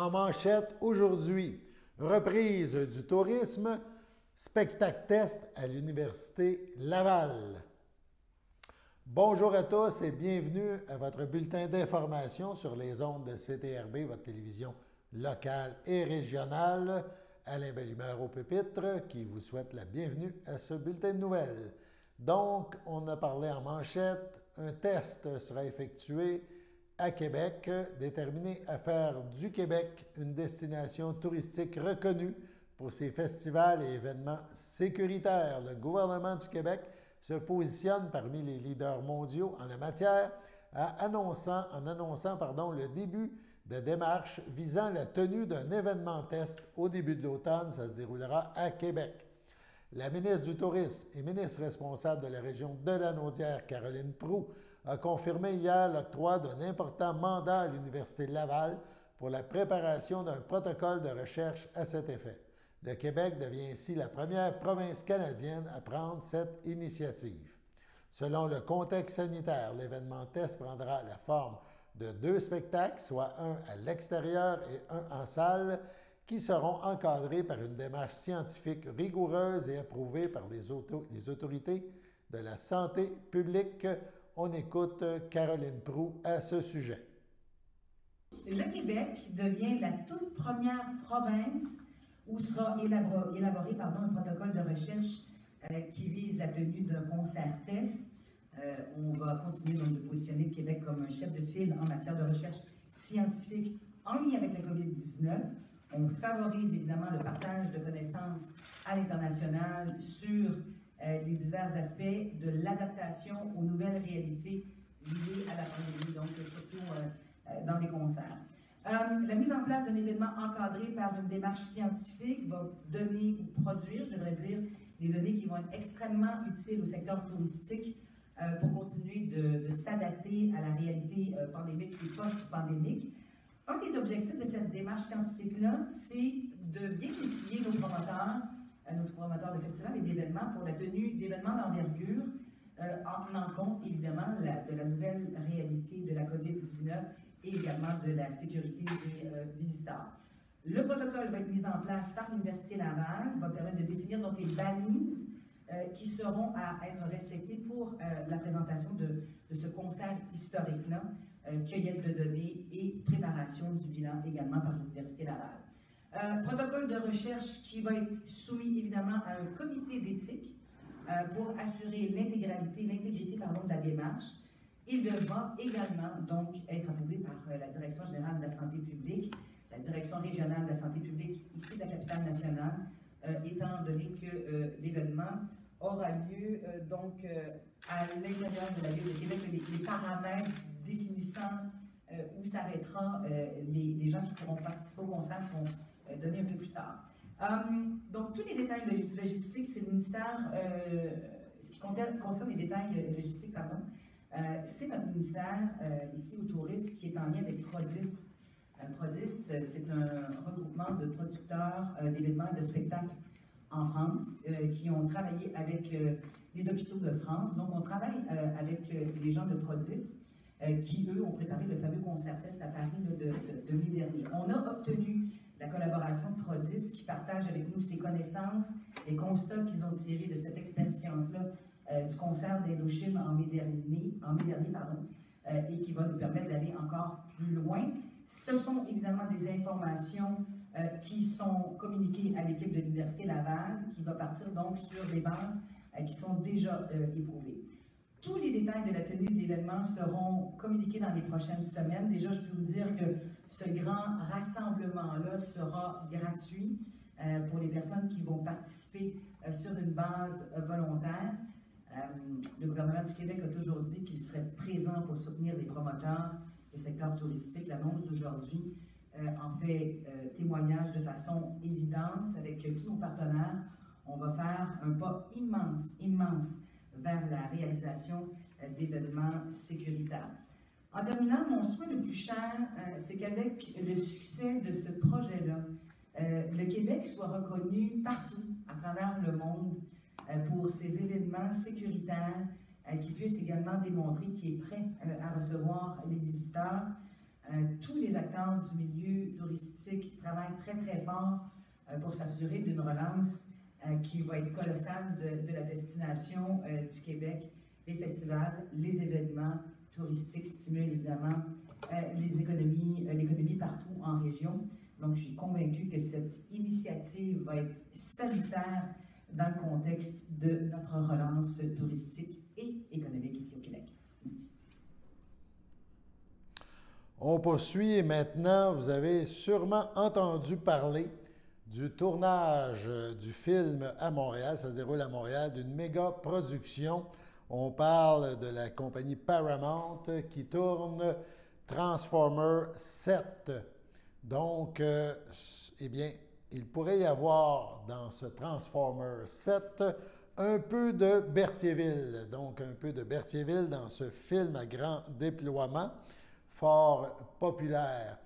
En manchette aujourd'hui, reprise du tourisme, spectacle test à l'Université Laval. Bonjour à tous et bienvenue à votre bulletin d'information sur les ondes de CTRB, votre télévision locale et régionale. Alain Bellumeur au pupitre qui vous souhaite la bienvenue à ce bulletin de nouvelles. Donc, on a parlé en manchette, un test sera effectué à Québec, déterminé à faire du Québec une destination touristique reconnue pour ses festivals et événements sécuritaires. Le gouvernement du Québec se positionne parmi les leaders mondiaux en la matière en annonçant le début de démarches visant la tenue d'un événement test au début de l'automne. Ça se déroulera à Québec. La ministre du Tourisme et ministre responsable de la région de Lanaudière, Caroline Proulx, a confirmé hier l'octroi d'un important mandat à l'Université de Laval pour la préparation d'un protocole de recherche à cet effet. Le Québec devient ainsi la première province canadienne à prendre cette initiative. Selon le contexte sanitaire, l'événement test prendra la forme de 2 spectacles, soit un à l'extérieur et un en salle, qui seront encadrés par une démarche scientifique rigoureuse et approuvée par les autorités de la santé publique. On écoute Caroline Proulx à ce sujet. Le Québec devient la toute première province où sera élaboré un protocole de recherche qui vise la tenue d'un concert test. On va continuer donc de positionner le Québec comme un chef de file en matière de recherche scientifique en lien avec la COVID-19. On favorise évidemment le partage de connaissances à l'international sur les divers aspects de l'adaptation aux nouvelles réalités liées à la pandémie, donc surtout dans des concerts. La mise en place d'un événement encadré par une démarche scientifique va donner ou produire, je devrais dire, des données qui vont être extrêmement utiles au secteur touristique pour continuer de s'adapter à la réalité pandémique et post-pandémique. Un des objectifs de cette démarche scientifique-là, c'est de bien outiller nos promoteurs de festivals et d'événements pour la tenue d'événements d'envergure, en tenant compte évidemment de la nouvelle réalité de la COVID-19 et également de la sécurité des visiteurs. Le protocole va être mis en place par l'Université Laval, va permettre de définir donc les balises qui seront à être respectées pour la présentation de ce concert historique-là, cueillette de données et préparation du bilan également par l'Université Laval. Protocole de recherche qui va être soumis évidemment à un comité d'éthique pour assurer l'intégrité de la démarche. Il devra également donc être approuvé par la Direction générale de la santé publique, la Direction régionale de la santé publique ici de la capitale nationale, étant donné que l'événement aura lieu à l'intérieur de la ville de Québec. Les paramètres définissant où s'arrêtera les gens qui pourront participer au concert seront donnés un peu plus tard. Donc, tous les détails logistiques, c'est le ministère, ce qui concerne les détails logistiques, c'est notre ministère, ici au tourisme, qui est en lien avec Prodis. Prodis, c'est un regroupement de producteurs d'événements et de spectacles en France, qui ont travaillé avec les hôpitaux de France. Donc, on travaille avec les gens de Prodis, qui, eux, ont préparé le fameux concert test à Paris de mai dernier. On a obtenu la collaboration de Prodis, qui partage avec nous ses connaissances, les constats qu'ils ont tirés de cette expérience-là du concert d'Indochine en mai dernier, et qui va nous permettre d'aller encore plus loin. Ce sont évidemment des informations qui sont communiquées à l'équipe de l'Université Laval, qui va partir donc sur des bases qui sont déjà éprouvées. Tous les détails de la tenue de l'événement seront communiqués dans les prochaines semaines. Déjà, je peux vous dire que ce grand rassemblement-là sera gratuit pour les personnes qui vont participer sur une base volontaire. Le gouvernement du Québec a toujours dit qu'il serait présent pour soutenir les promoteurs du secteur touristique. L'annonce d'aujourd'hui en fait témoignage de façon évidente avec tous nos partenaires. On va faire un pas immense vers la réalisation d'événements sécuritaires. En terminant, mon souhait le plus cher, c'est qu'avec le succès de ce projet-là, le Québec soit reconnu partout à travers le monde pour ses événements sécuritaires qui puissent également démontrer qu'il est prêt à recevoir les visiteurs Tous les acteurs du milieu touristique travaillent très, très fort pour s'assurer d'une relance qui va être colossale de la destination du Québec. Les festivals, les événements touristiques stimulent évidemment l'économie partout en région. Donc, je suis convaincue que cette initiative va être salutaire dans le contexte de notre relance touristique et économique ici au Québec. Merci. On poursuit et maintenant, vous avez sûrement entendu parler du tournage du film à Montréal. Ça se déroule à Montréal, d'une méga production. On parle de la compagnie Paramount qui tourne Transformers 7. Donc, eh bien, il pourrait y avoir dans ce Transformers 7 un peu de Berthierville. Donc, un peu de Berthierville dans ce film à grand déploiement, fort populaire.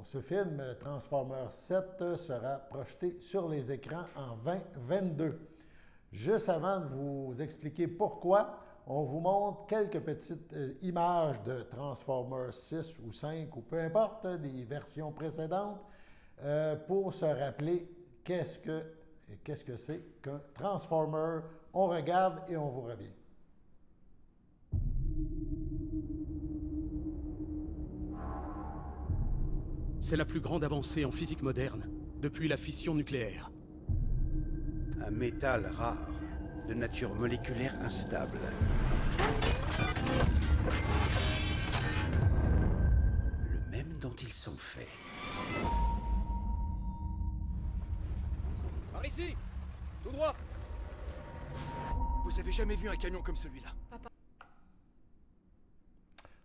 Ce film, Transformers 7, sera projeté sur les écrans en 2022. Juste avant de vous expliquer pourquoi, on vous montre quelques petites images de Transformers 6 ou 5 ou peu importe, des versions précédentes, pour se rappeler qu'est-ce que c'est qu'un Transformer. On regarde et on vous revient. C'est la plus grande avancée en physique moderne depuis la fission nucléaire. Un métal rare, de nature moléculaire instable. Le même dont ils sont faits. Par ici! Tout droit! Vous avez jamais vu un camion comme celui-là?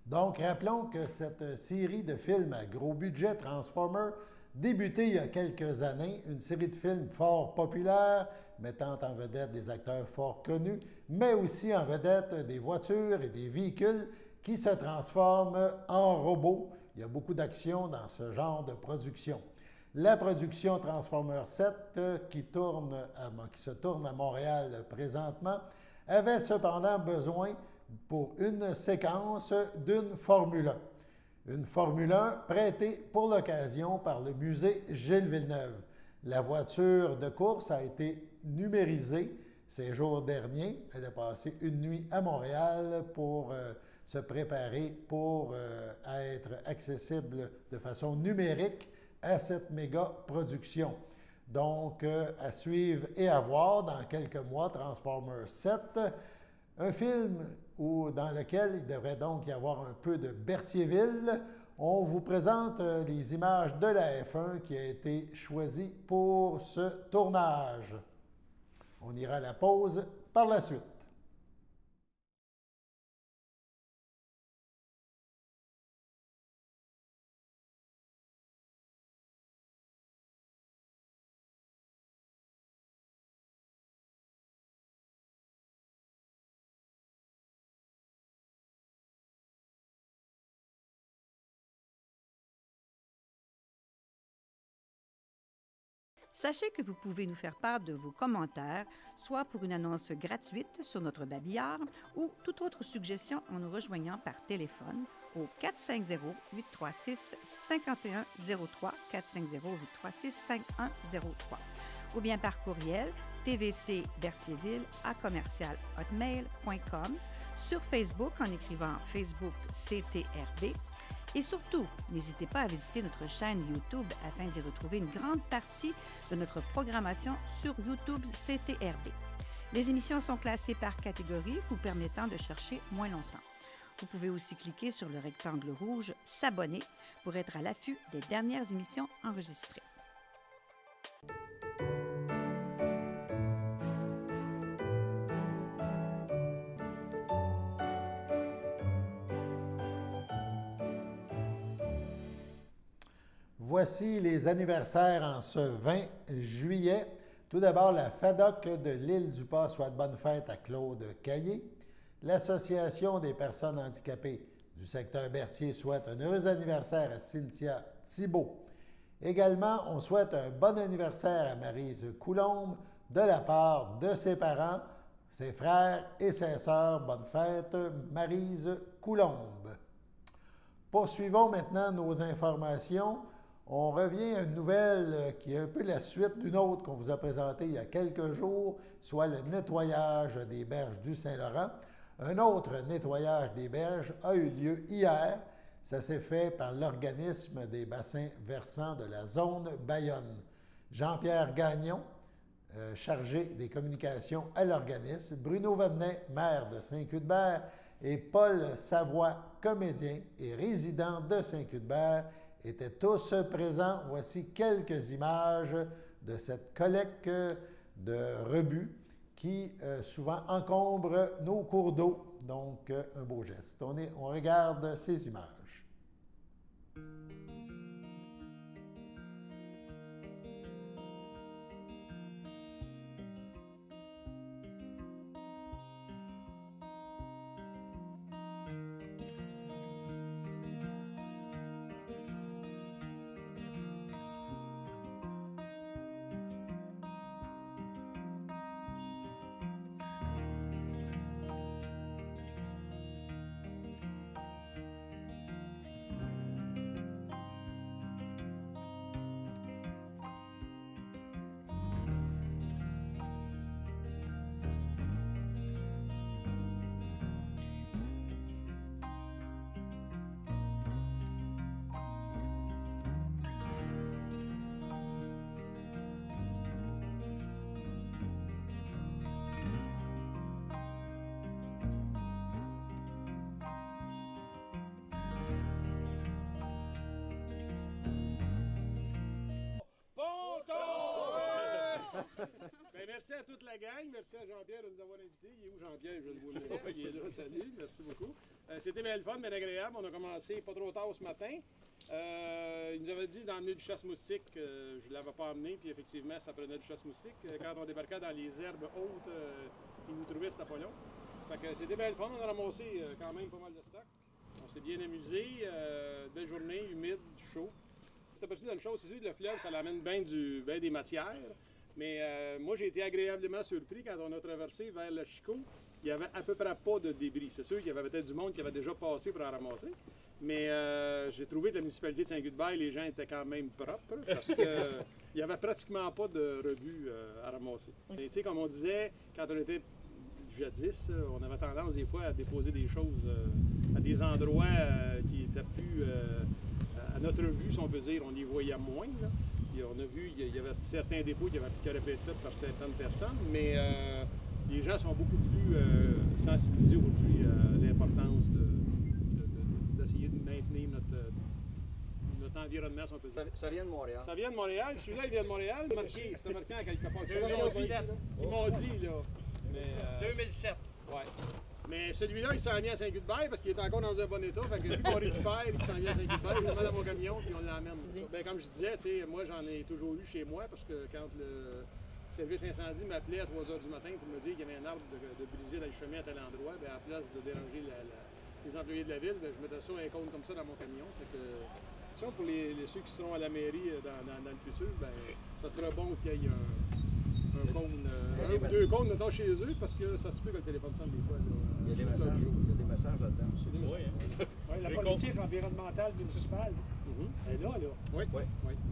Donc, rappelons que cette série de films à gros budget, Transformers, débuté il y a quelques années, une série de films fort populaire, mettant en vedette des acteurs fort connus, mais aussi en vedette des voitures et des véhicules qui se transforment en robots. Il y a beaucoup d'action dans ce genre de production. La production Transformers 7, qui se tourne à Montréal présentement, avait cependant besoin pour une séquence d'une Formule 1. Une Formule 1 prêtée pour l'occasion par le musée Gilles Villeneuve. La voiture de course a été numérisée ces jours derniers. Elle a passé une nuit à Montréal pour se préparer pour être accessible de façon numérique à cette méga production. Donc, à suivre et à voir dans quelques mois, Transformers 7, un film dans lequel il devrait donc y avoir un peu de Berthierville. On vous présente les images de la F1 qui a été choisie pour ce tournage. On ira à la pause par la suite. Sachez que vous pouvez nous faire part de vos commentaires, soit pour une annonce gratuite sur notre babillard ou toute autre suggestion en nous rejoignant par téléphone au 450-836-5103, 450-836-5103, ou bien par courriel tvcberthierville@hotmail.com, sur Facebook en écrivant Facebook CTRB. Et surtout, n'hésitez pas à visiter notre chaîne YouTube afin d'y retrouver une grande partie de notre programmation sur YouTube CTRB. Les émissions sont classées par catégorie, vous permettant de chercher moins longtemps. Vous pouvez aussi cliquer sur le rectangle rouge « S'abonner » pour être à l'affût des dernières émissions enregistrées. Voici les anniversaires en ce 20 juillet. Tout d'abord, la FADOC de l'Île-du-Pas souhaite bonne fête à Claude Caillé. L'Association des personnes handicapées du secteur Berthier souhaite un heureux anniversaire à Cynthia Thibault. Également, on souhaite un bon anniversaire à Maryse Coulombe de la part de ses parents, ses frères et ses sœurs. Bonne fête, Maryse Coulombe. Poursuivons maintenant nos informations. On revient à une nouvelle qui est un peu la suite d'une autre qu'on vous a présentée il y a quelques jours, soit le nettoyage des berges du Saint-Laurent. Un autre nettoyage des berges a eu lieu hier. Ça s'est fait par l'organisme des bassins versants de la zone Bayonne. Jean-Pierre Gagnon, chargé des communications à l'organisme, Bruno Vadnet, maire de Saint-Cuthbert, et Paul Savoie, comédien et résident de Saint-Cuthbert, étaient tous présents. Voici quelques images de cette collecte de rebut qui souvent encombre nos cours d'eau. Donc, un beau geste. On regarde ces images. Ben, merci à toute la gang, merci à Jean-Pierre de nous avoir invités. Il est où Jean-Pierre? Je ne le vois pas. Il est là, salut, merci beaucoup. C'était bien le fun, bien agréable. On a commencé pas trop tard ce matin. Il nous avait dit d'emmener du chasse-moustique. Je ne l'avais pas emmené, puis effectivement, ça prenait du chasse-moustique. Quand on débarquait dans les herbes hautes, ils nous trouvaient, c'était pas long. Fait que c'était bien le fun. On a ramassé quand même pas mal de stock. On s'est bien amusé. Belle journée, humide, chaud. C'est parti dans le chaud, c'est sûr que le fleuve, ça l'amène bien des matières. Mais moi, j'ai été agréablement surpris quand on a traversé vers le Chicot. Il n'y avait à peu près pas de débris. C'est sûr qu'il y avait peut-être du monde qui avait déjà passé pour en ramasser. Mais j'ai trouvé que la municipalité de Saint-Cuthbert, les gens étaient quand même propres parce qu'il n'y avait pratiquement pas de rebut à ramasser. Et tu sais, comme on disait, quand on était jadis, on avait tendance des fois à déposer des choses à des endroits qui étaient plus à notre vue, si on peut dire. On les voyait moins, là. Et on a vu, il y avait certains dépôts qui auraient pu être faits par certaines personnes, mais les gens sont beaucoup plus sensibilisés aujourd'hui à l'importance d'essayer de maintenir notre environnement, si on peut dire. Ça vient de Montréal. Ça vient de Montréal. Celui-là, il vient de Montréal. C'était marqué en quelque part. Qui m'ont dit, là. Mais, 2007. Ouais. Mais celui-là, il s'en vient à Saint-Cuthbert parce qu'il est encore dans un bon état. Fait que vu qu'on récupère, il s'en vient à Saint-Cuthbert, je le mets dans mon camion puis on l'emmène. Ben, comme je disais, moi j'en ai toujours eu chez moi parce que quand le service incendie m'appelait à 3 h du matin pour me dire qu'il y avait un arbre de brisé dans le chemin à tel endroit, ben, à la place de déranger les employés de la ville, ben, je mettais ça un cône comme ça dans mon camion. Fait que, pour ceux qui seront à la mairie dans le futur, ben, ça serait bon qu'il y ait un cône, ou 2 cônes mettons, chez eux, parce que ça se peut que le téléphone sonne des fois. Là, il y a des messages là-dedans aussi. Oui, la politique environnementale municipale est là. Oui.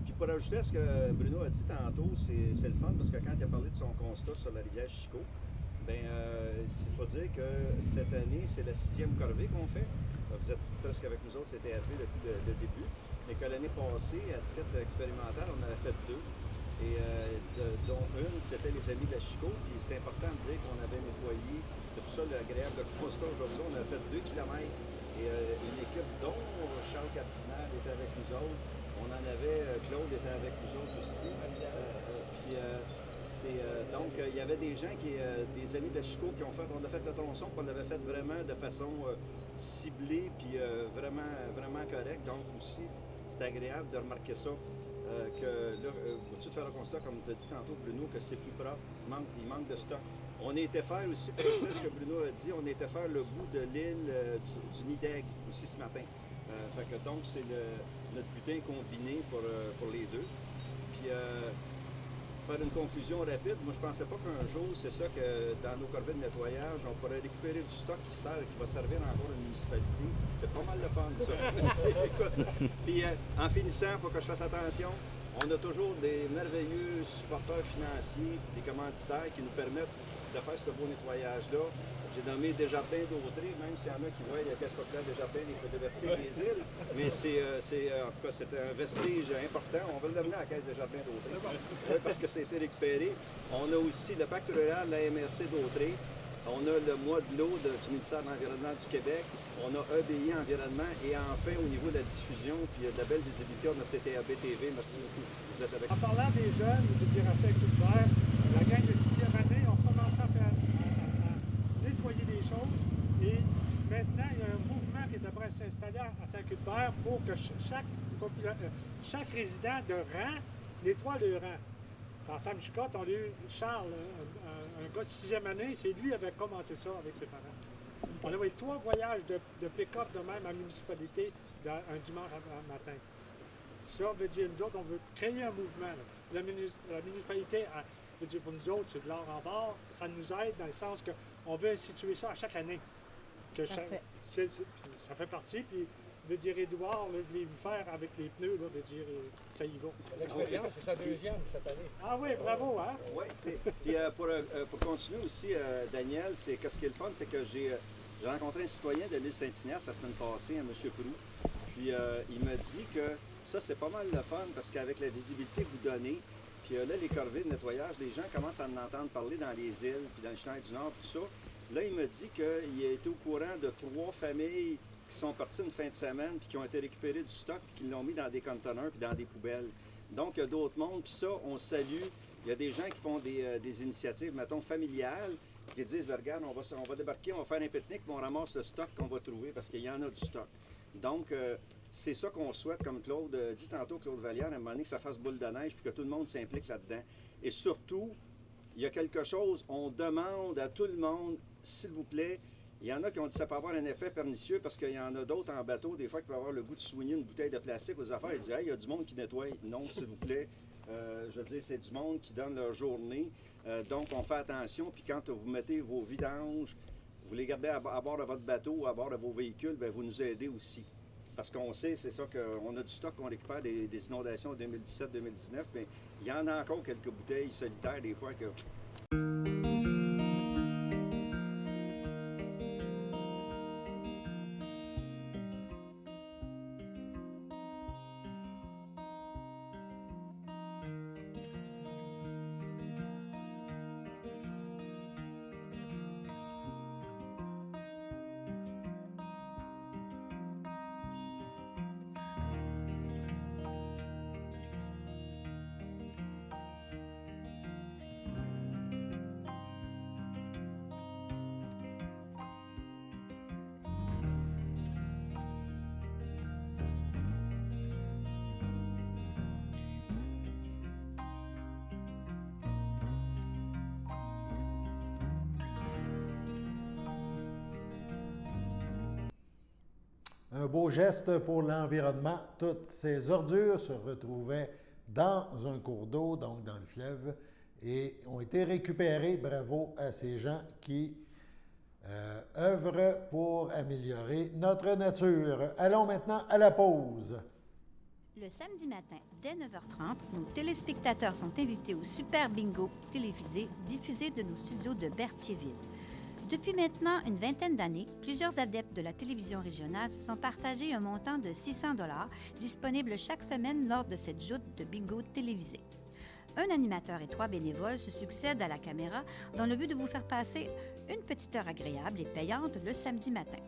Puis pour ajouter à ce que Bruno a dit tantôt, c'est le fun, parce que quand il a parlé de son constat sur la rivière Chicot, il faut dire que cette année, c'est la 6e corvée qu'on fait. Vous êtes presque avec nous autres, c'était Hervé depuis le début. Mais que l'année passée, à titre expérimental, on avait fait 2. Et dont une, c'était les Amis de la Chicot. Puis c'est important de dire qu'on avait nettoyé. C'est pour ça l'agréable constat aujourd'hui. On a fait 2 km. Et une équipe dont Charles Cardinal était avec nous autres. On en avait, Claude était avec nous autres aussi. Donc, il y avait des gens, des Amis de la Chicot, on a fait le tronçon, puis on l'avait fait vraiment de façon ciblée, puis vraiment, vraiment correcte. Donc aussi, c'est agréable de remarquer ça. Que là, tu te faire le constat, comme tu as dit tantôt, Bruno, que c'est plus propre, il manque de stock. On a été faire aussi, pour ce que Bruno a dit, on a été faire le bout de l'île du nid d'aigle aussi ce matin. Donc, c'est notre butin combiné pour les deux. Puis, faire une conclusion rapide, moi je pensais pas qu'un jour, c'est ça que dans nos corvées de nettoyage, on pourrait récupérer du stock qui va servir encore à une municipalité. C'est pas mal de fun, ça. Puis en finissant, il faut que je fasse attention. On a toujours des merveilleux supporters financiers, des commanditaires qui nous permettent de faire ce beau nettoyage-là. J'ai nommé Desjardins d'Autrey, même s'il y en a qui voient le caisse populaire Desjardins des Côtes-de-Vertier des îles. Mais en tout cas, c'est un vestige important. On va l'amener à la caisse Desjardins d'Autrey. Oui, parce que ça a été récupéré. On a aussi le pacte rural de la MRC d'Autrey. On a le mois de l'eau du ministère de l'Environnement du Québec. On a EBI Environnement. Et enfin, au niveau de la diffusion puis de la belle visibilité, on a CTRB TV. Merci beaucoup. Vous êtes avec nous. En parlant des jeunes, je dirais à Saint-Cuthbert, la gang de 6e année, on commence à nettoyer des choses. Et maintenant, il y a un mouvement qui est prêt à s'installer à Saint-Cuthbert pour que chaque résident de rang nettoie le rang. Dans Sam-Chicotte, on a eu Charles, un gars de 6e année, c'est lui qui avait commencé ça avec ses parents. On a eu 3 voyages de pick-up de même à la municipalité un dimanche matin. Ça veut dire, nous autres, on veut créer un mouvement. La municipalité, veut dire, pour nous autres, c'est de l'or en barre. Ça nous aide dans le sens qu'on veut instituer ça à chaque année. Ça fait partie, puis de dire Édouard, là, je l'ai vu faire avec les pneus, là, de dire ça y va. L'expérience, c'est sa 2e cette année. Ah oui, bravo, hein? Oui, puis pour continuer aussi, Daniel, c'est qu'est-ce qui est le fun, c'est que j'ai rencontré un citoyen de l'île Saint-Ignace la semaine passée, un M. Proux, puis il m'a dit que ça, c'est pas mal le fun, parce qu'avec la visibilité que vous donnez, puis là, les corvées de nettoyage, les gens commencent à en entendre parler dans les îles, puis dans le Chenal du Nord, tout ça. Là, il me dit qu'il a été au courant de 3 familles qui sont partis une fin de semaine, puis qui ont été récupérés du stock, puis qui l'ont mis dans des conteneurs, puis dans des poubelles. Donc, il y a d'autres mondes, puis ça, on salue. Il y a des gens qui font des initiatives, mettons, familiales, qui disent, ben, regarde, on va débarquer, on va faire un pique-nique, puis on ramasse le stock qu'on va trouver, parce qu'il y en a du stock. Donc, c'est ça qu'on souhaite, comme Claude dit tantôt, Claude Vallière, à un moment donné, que ça fasse boule de neige, puis que tout le monde s'implique là-dedans. Et surtout, il y a quelque chose, on demande à tout le monde, s'il vous plaît. Il y en a qui ont dit que ça peut avoir un effet pernicieux parce qu'il y en a d'autres en bateau, des fois, qui peuvent avoir le goût de soigner une bouteille de plastique aux affaires. Ils disent, hey, il y a du monde qui nettoie. Non, s'il vous plaît. Je veux dire, c'est du monde qui donne leur journée. Donc, on fait attention. Puis quand vous mettez vos vidanges, vous les gardez à bord de votre bateau ou à bord de vos véhicules, bien, vous nous aidez aussi. Parce qu'on sait, c'est ça qu'on a du stock qu'on récupère des inondations en 2017-2019. Bien, il y en a encore quelques bouteilles solitaires, des fois, que... Un beau geste pour l'environnement. Toutes ces ordures se retrouvaient dans un cours d'eau, donc dans le fleuve, et ont été récupérées. Bravo à ces gens qui œuvrent pour améliorer notre nature. Allons maintenant à la pause. Le samedi matin, dès 9h30, nos téléspectateurs sont invités au Super Bingo télévisé diffusé de nos studios de Berthierville. Depuis maintenant une vingtaine d'années, plusieurs adeptes de la télévision régionale se sont partagés un montant de 600 $ disponible chaque semaine lors de cette joute de bingo télévisé. Un animateur et 3 bénévoles se succèdent à la caméra dans le but de vous faire passer une petite heure agréable et payante le samedi matin.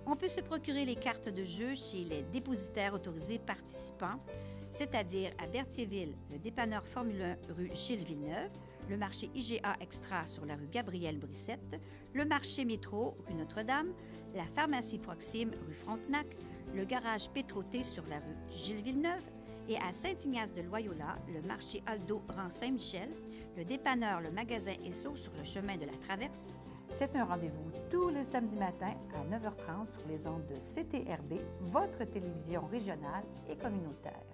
On peut se procurer les cartes de jeu chez les dépositaires autorisés participants, c'est-à-dire à Berthierville, le dépanneur Formule 1 rue Gilles Villeneuve, le marché IGA Extra sur la rue Gabrielle Brissette, le marché Métro rue Notre-Dame, la pharmacie Proxime rue Frontenac, le garage Pétroté sur la rue Gilles Villeneuve et à Saint-Ignace de Loyola, le marché Aldo rang Saint-Michel, le dépanneur Le Magasin Esso sur le chemin de la Traverse. C'est un rendez-vous tous les samedis matins à 9h30 sur les ondes de CTRB, votre télévision régionale et communautaire.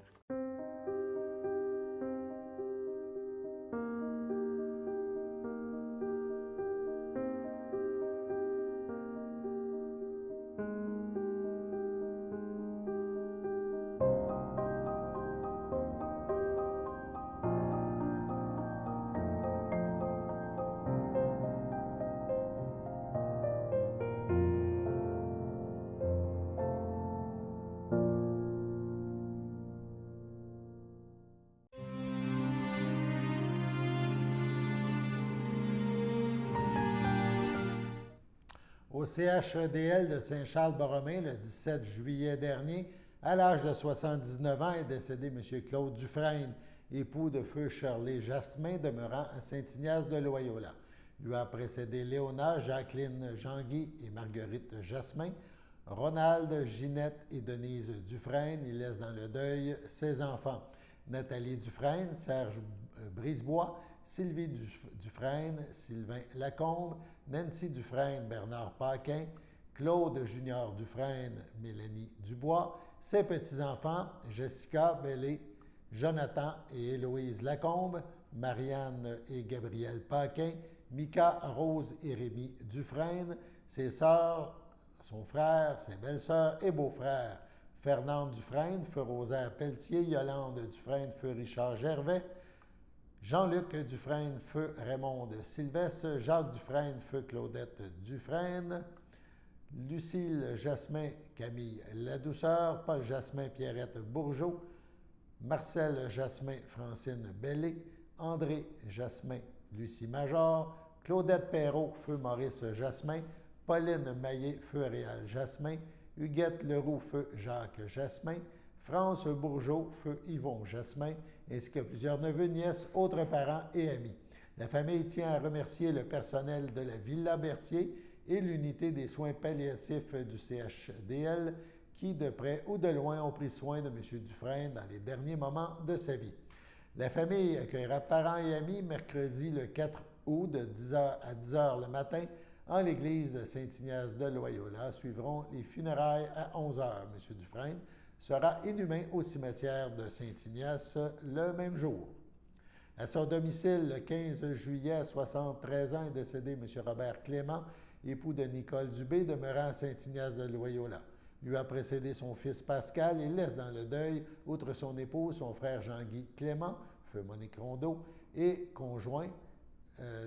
Au CHEDL de Saint-Charles-Borromée, le 17 juillet dernier, à l'âge de 79 ans, est décédé M. Claude Dufresne, époux de feu Shirley Jasmin, demeurant à Saint-Ignace de Loyola. Lui a précédé Léona, Jacqueline Jean-Guy et Marguerite Jasmin, Ronald, Ginette et Denise Dufresne. Il laisse dans le deuil ses enfants. Nathalie Dufresne, Serge Brisebois, Sylvie Dufresne, Sylvain Lacombe, Nancy Dufresne, Bernard Paquin, Claude Junior Dufresne, Mélanie Dubois, ses petits-enfants, Jessica Bellé, Jonathan et Héloïse Lacombe, Marianne et Gabriel Paquin, Mika, Rose et Rémi Dufresne, ses sœurs, son frère, ses belles-sœurs et beaux-frères, Fernande Dufresne, feu Rosaire Pelletier, Yolande Dufresne, feu Richard Gervais, Jean-Luc Dufresne, feu Raymond Sylvestre, Jacques Dufresne, feu Claudette Dufresne, Lucille Jasmin, Camille Ladouceur, Paul Jasmin, Pierrette Bourgeot, Marcel Jasmin, Francine Bellé, André Jasmin, Lucie Major, Claudette Perrault, feu Maurice Jasmin, Pauline Maillet, feu Réal Jasmin, Huguette Leroux, feu Jacques Jasmin, France Bourgeot, feu Yvon Jasmin, ainsi que plusieurs neveux, nièces, autres parents et amis. La famille tient à remercier le personnel de la Villa Berthier et l'unité des soins palliatifs du CHDL qui, de près ou de loin, ont pris soin de M. Dufresne dans les derniers moments de sa vie. La famille accueillera parents et amis mercredi le 4 août de 10h à 10h le matin en l'église de Saint-Ignace de Loyola. Suivront les funérailles à 11h. M. Dufresne sera inhumé au cimetière de Saint-Ignace le même jour. À son domicile, le 15 juillet, à 73 ans, est décédé M. Robert Clément, époux de Nicole Dubé, demeurant à Saint-Ignace de Loyola. Lui a précédé son fils Pascal et laisse dans le deuil, outre son épouse, son frère Jean-Guy Clément, feu Monique Rondeau, et conjoint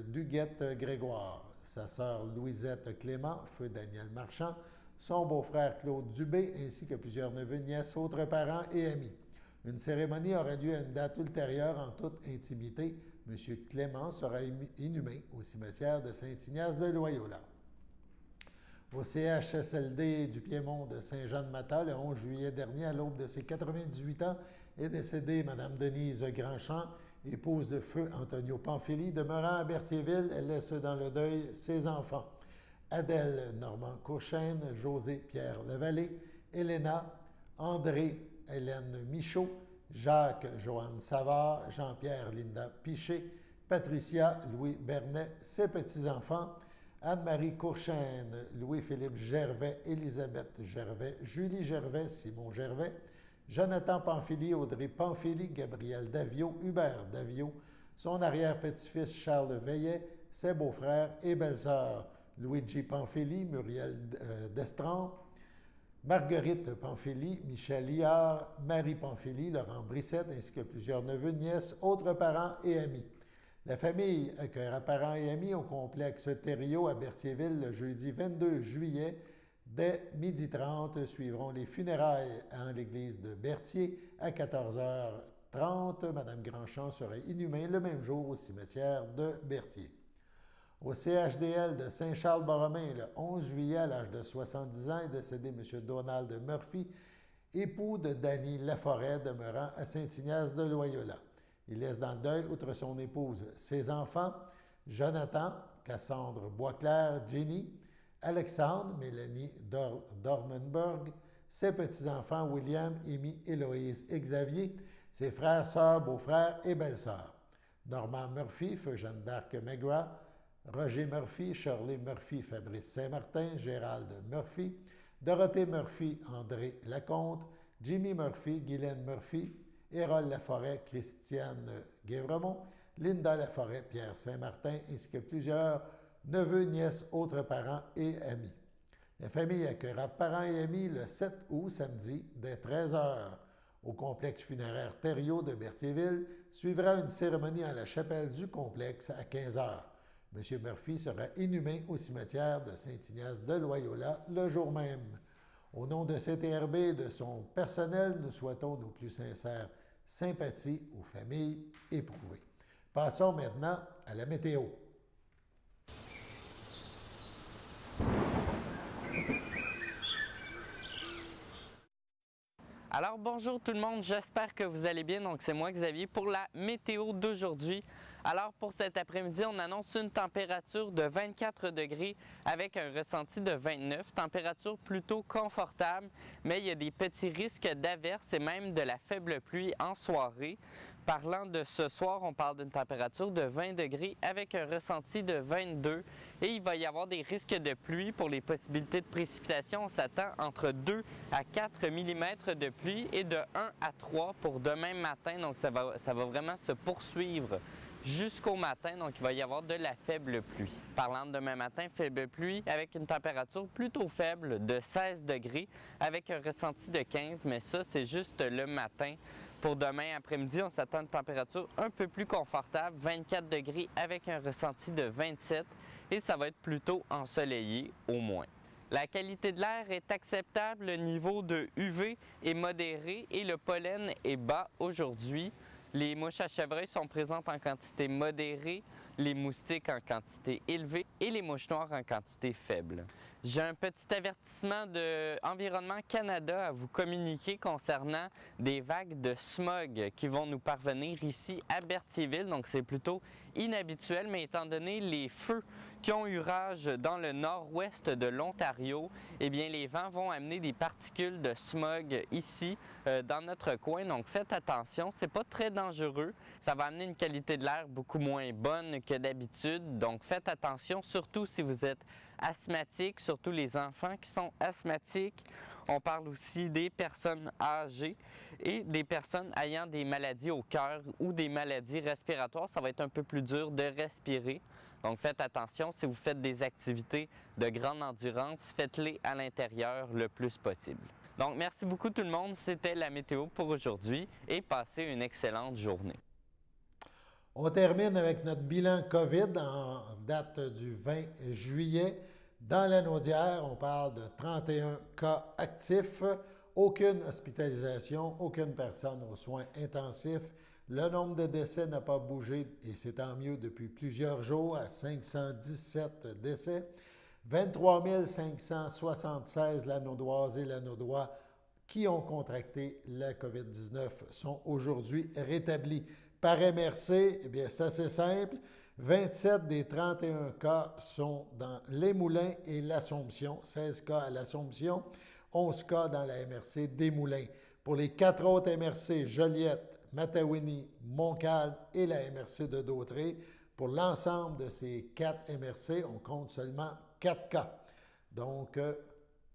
d'Huguette Grégoire, sa sœur Louisette Clément, feu Daniel Marchand, son beau-frère Claude Dubé, ainsi que plusieurs neveux, nièces, autres parents et amis. Une cérémonie aura lieu à une date ultérieure en toute intimité. M. Clément sera inhumé au cimetière de Saint-Ignace de Loyola. Au CHSLD du Piémont de Saint-Jean-de-Matha, le 11 juillet dernier, à l'aube de ses 98 ans, est décédée Mme Denise Grandchamp, épouse de feu Antonio Panfili, demeurant à Berthierville. Elle laisse dans le deuil ses enfants. Adèle Normand Courchaine, José Pierre Lavallée, Héléna, André Hélène Michaud, Jacques Joanne Savard, Jean-Pierre Linda Piché, Patricia Louis Bernet, ses petits-enfants, Anne-Marie Courchaine, Louis-Philippe Gervais, Élisabeth Gervais, Julie Gervais, Simon Gervais, Jonathan Panfili, Audrey Panfili, Gabriel Davio, Hubert Davio, son arrière-petit-fils Charles Veillet, ses beaux-frères et belles-sœurs, Luigi Panfili, Muriel Destran, Marguerite Panfili, Michel Liard, Marie Panfili, Laurent Brissette, ainsi que plusieurs neveux, nièces, autres parents et amis. La famille accueillera parents et amis au complexe Thériault à Berthierville le jeudi 22 juillet. Dès 12h30, suivront les funérailles en l'église de Berthier à 14h30. Mme Grandchamp sera inhumée le même jour au cimetière de Berthier. Au CHDL de Saint-Charles-Borromée, le 11 juillet, à l'âge de 70 ans, est décédé M. Donald Murphy, époux de Dany Laforêt, demeurant à Saint-Ignace de Loyola. Il laisse dans le deuil, outre son épouse, ses enfants, Jonathan, Cassandre Boisclair, Jenny, Alexandre, Mélanie Dornenberg, ses petits-enfants, William, Amy, Héloïse et Xavier, ses frères, sœurs, beaux-frères et belles-sœurs. Normand Murphy, feu Jeanne d'Arc McGrath, Roger Murphy, Shirley Murphy, Fabrice Saint-Martin, Gérald Murphy, Dorothée Murphy, André Lacomte, Jimmy Murphy, Guylaine Murphy, Hérole Laforêt, Christiane Guévremont, Linda Laforêt, Pierre Saint-Martin, ainsi que plusieurs neveux, nièces, autres parents et amis. La famille accueillera parents et amis le 7 août, samedi, dès 13h. Au complexe funéraire Thériault de Berthierville, suivra une cérémonie à la chapelle du complexe à 15h. M. Murphy sera inhumé au cimetière de Saint-Ignace de Loyola le jour même. Au nom de CTRB et de son personnel, nous souhaitons nos plus sincères sympathies aux familles éprouvées. Passons maintenant à la météo. Alors bonjour tout le monde, j'espère que vous allez bien. Donc c'est moi Xavier pour la météo d'aujourd'hui. Alors pour cet après-midi, on annonce une température de 24 degrés avec un ressenti de 29. Température plutôt confortable, mais il y a des petits risques d'averses et même de la faible pluie en soirée. Parlant de ce soir, on parle d'une température de 20 degrés avec un ressenti de 22 et il va y avoir des risques de pluie. Pour les possibilités de précipitation, on s'attend entre 2 à 4 mm de pluie et de 1 à 3 pour demain matin. Donc ça va vraiment se poursuivre jusqu'au matin, donc il va y avoir de la faible pluie. Parlant de demain matin, faible pluie avec une température plutôt faible de 16 degrés avec un ressenti de 15, mais ça c'est juste le matin. Pour demain après-midi, on s'attend à une température un peu plus confortable, 24 degrés avec un ressenti de 27 et ça va être plutôt ensoleillé au moins. La qualité de l'air est acceptable, le niveau de UV est modéré et le pollen est bas aujourd'hui. Les mouches à chevreuil sont présentes en quantité modérée, les moustiques en quantité élevée et les mouches noires en quantité faible. J'ai un petit avertissement de Environnement Canada à vous communiquer concernant des vagues de smog qui vont nous parvenir ici à Berthierville. Donc c'est plutôt inhabituel, mais étant donné les feux qui ont eu rage dans le nord-ouest de l'Ontario, eh bien les vents vont amener des particules de smog ici dans notre coin. Donc faites attention, c'est pas très dangereux. Ça va amener une qualité de l'air beaucoup moins bonne que d'habitude. Donc faites attention, surtout si vous êtes asthmatique, surtout les enfants qui sont asthmatiques. On parle aussi des personnes âgées et des personnes ayant des maladies au cœur ou des maladies respiratoires. Ça va être un peu plus dur de respirer. Donc faites attention, si vous faites des activités de grande endurance, faites-les à l'intérieur le plus possible. Donc merci beaucoup tout le monde, c'était la météo pour aujourd'hui et passez une excellente journée. On termine avec notre bilan COVID en date du 20 juillet. Dans la Naudière, on parle de 31 cas actifs, aucune hospitalisation, aucune personne aux soins intensifs. Le nombre de décès n'a pas bougé et c'est tant mieux depuis plusieurs jours à 517 décès. 23 576 Lanaudoises et Lanaudois qui ont contracté la COVID-19 sont aujourd'hui rétablis. Par MRC, eh bien, c'est assez simple. 27 des 31 cas sont dans les Moulins et l'Assomption. 16 cas à l'Assomption, 11 cas dans la MRC des Moulins. Pour les 4 autres MRC, Joliette, Matawini, Montcalm et la MRC de Dautré, pour l'ensemble de ces 4 MRC, on compte seulement 4 cas. Donc,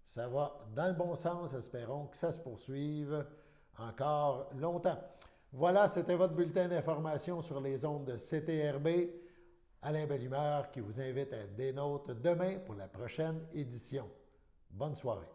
ça va dans le bon sens. Espérons que ça se poursuive encore longtemps. Voilà, c'était votre bulletin d'information sur les ondes de CTRB. Alain Bellumeur qui vous invite à être des nôtres demain pour la prochaine édition. Bonne soirée.